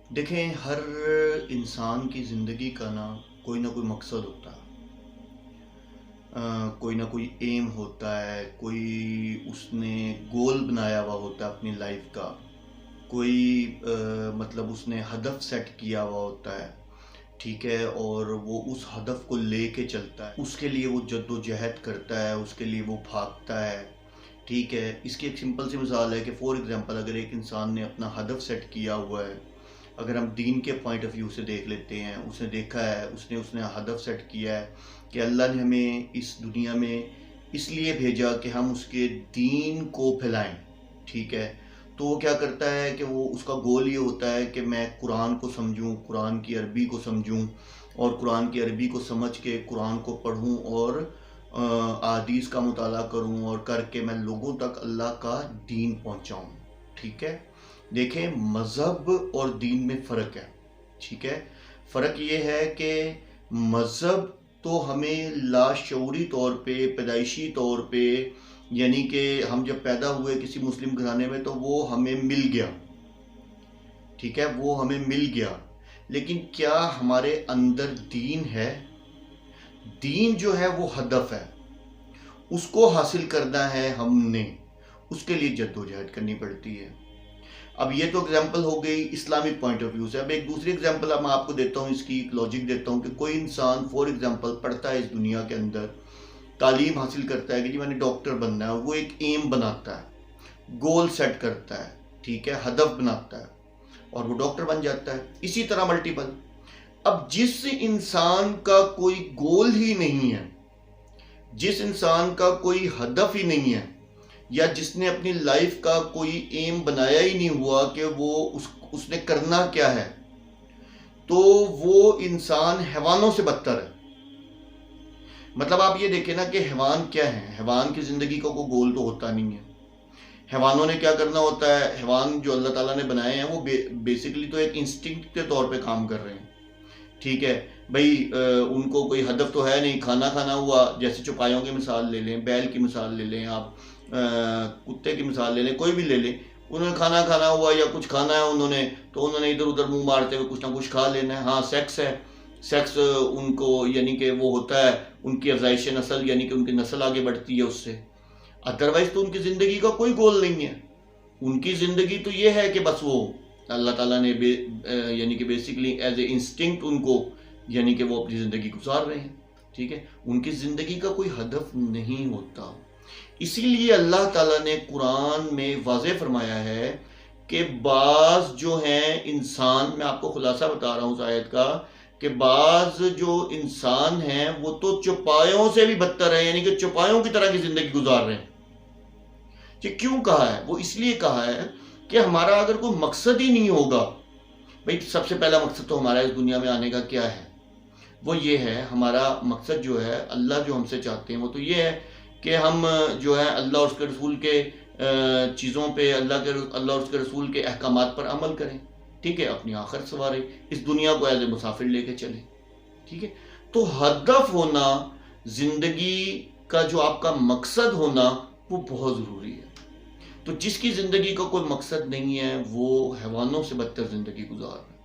دیکھیں، ہر انسان کی زندگی کا کوئی نہ کوئی مقصد ہوتا ہے، کوئی نہ کوئی ایم ہوتا ہے، کوئی اس نے گول بنایا ہوا ہوتا ہے اپنی لائف کا، کوئی مطلب اس نے ہدف سیٹ کیا ہوا ہوتا ہے، ٹھیک ہے، اور وہ اس ہدف کو لے کے چلتا ہے، اس کے لیے وہ جد و جہد کرتا ہے، اس کے لیے وہ بھاگتا ہے، ٹھیک ہے۔ اس کی ایک سمپل سی مثال ہے کہ فور ایگزامپل اگر ایک انسان نے اپنا ہدف سیٹ کیا ہوا ہے، اگر ہم دین کے پوائنٹ آف ویو سے دیکھ لیتے ہیں، اس نے دیکھا ہے، اس نے ہدف سیٹ کیا ہے کہ اللہ نے ہمیں اس دنیا میں اس لیے بھیجا کہ ہم اس کے دین کو پھیلائیں، ٹھیک ہے۔ تو وہ کیا کرتا ہے کہ وہ اس کا گول یہ ہوتا ہے کہ میں قرآن کو سمجھوں، قرآن کی عربی کو سمجھوں، اور قرآن کی عربی کو سمجھ کے قرآن کو پڑھوں اور احادیث کا مطالعہ کروں، اور کر کے میں لوگوں تک اللہ کا دین پہنچاؤں، ٹھیک ہے۔ دیکھیں، مذہب اور دین میں فرق ہے، ٹھیک ہے۔ فرق یہ ہے کہ مذہب تو ہمیں لاشعوری طور پہ، پیدائشی طور پہ، یعنی کہ ہم جب پیدا ہوئے کسی مسلم گھرانے میں تو وہ ہمیں مل گیا، ٹھیک ہے، وہ ہمیں مل گیا، لیکن کیا ہمارے اندر دین ہے؟ دین جو ہے وہ ہدف ہے، اس کو حاصل کرنا ہے ہم نے، اس کے لیے جد و جہد کرنی پڑتی ہے۔ اب یہ تو اگزامپل ہو گئی اسلامک پوائنٹ آف ویو سے۔ اب ایک دوسری اگزامپل میں آپ کو دیتا ہوں، اس کی ایک لاجک دیتا ہوں کہ کوئی انسان فور ایگزامپل پڑھتا ہے اس دنیا کے اندر، تعلیم حاصل کرتا ہے کہ جی میں نے ڈاکٹر بننا ہے، وہ ایک ایم بناتا ہے، گول سیٹ کرتا ہے، ٹھیک ہے، ہدف بناتا ہے، اور وہ ڈاکٹر بن جاتا ہے۔ اسی طرح ملٹیپل۔ اب جس انسان کا کوئی گول ہی نہیں ہے، جس انسان کا کوئی ہدف ہی نہیں ہے، یا جس نے اپنی لائف کا کوئی ایم بنایا ہی نہیں ہوا کہ وہ اس نے کرنا کیا ہے، تو وہ انسان حیوانوں سے بدتر ہے۔ مطلب آپ یہ دیکھیں نا کہ حیوان کیا ہے، حیوان کی زندگی کا کوئی گول تو ہوتا نہیں ہے۔ حیوانوں نے کیا کرنا ہوتا ہے، حیوان جو اللہ تعالیٰ نے بنائے ہیں وہ بیسیکلی تو ایک انسٹنکٹ کے طور پہ کام کر رہے ہیں، ٹھیک ہے بھائی۔ ان کو کوئی ہدف تو ہے نہیں، کھانا کھانا ہوا، جیسے چوپایوں کی مثال لے لیں، بیل کی مثال لے لیں، آپ کتے کی مثال لے لیں، کوئی بھی لے لیں، انہوں نے کھانا کھانا ہوا یا کچھ کھانا ہے انہوں نے، تو انہوں نے ادھر ادھر منہ مارتے ہوئے کچھ نہ کچھ کھا لینا ہے۔ ہاں، سیکس ہے، سیکس ان کو یعنی کہ وہ ہوتا ہے ان کی افزائش نسل، یعنی کہ ان کی نسل آگے بڑھتی ہے اس سے۔ ادروائز تو ان کی زندگی کا کوئی گول نہیں ہے، ان کی زندگی تو یہ ہے کہ بس وہ اللہ تعالیٰ نے یعنی کہ بیسیکلی ایز اے انسٹنکٹ ان کو، یعنی کہ وہ اپنی زندگی گزار رہے ہیں، ٹھیک ہے۔ ان کی زندگی کا کوئی ہدف نہیں ہوتا۔ اسی لیے اللہ تعالیٰ نے قرآن میں واضح فرمایا ہے کہ بعض جو ہیں انسان، میں آپ کو خلاصہ بتا رہا ہوں اس آیت کا، کہ بعض جو انسان ہیں وہ تو چوپایوں سے بھی بدتر ہیں، یعنی کہ چوپایوں کی طرح کی زندگی گزار رہے ہیں۔ یہ کیوں کہا ہے؟ وہ اس لیے کہا ہے کہ ہمارا اگر کوئی مقصد ہی نہیں ہوگا، بھئی سب سے پہلا مقصد تو ہمارا اس دنیا میں آنے کا کیا ہے؟ وہ یہ ہے، ہمارا مقصد جو ہے، اللہ جو ہم سے چاہتے ہیں وہ تو یہ ہے کہ ہم جو ہے اللہ اور اس کے رسول کے چیزوں پہ، اللہ اور اس کے رسول کے احکامات پر عمل کریں، ٹھیک ہے، اپنی آخرت سنواریں، اس دنیا کو ایز اے مسافر لے کے چلیں، ٹھیک ہے۔ تو ہدف ہونا، زندگی کا جو آپ کا مقصد ہونا، وہ بہت ضروری ہے۔ تو جس کی زندگی کا کوئی مقصد نہیں ہے وہ حیوانوں سے بدتر زندگی گزار رہا ہے۔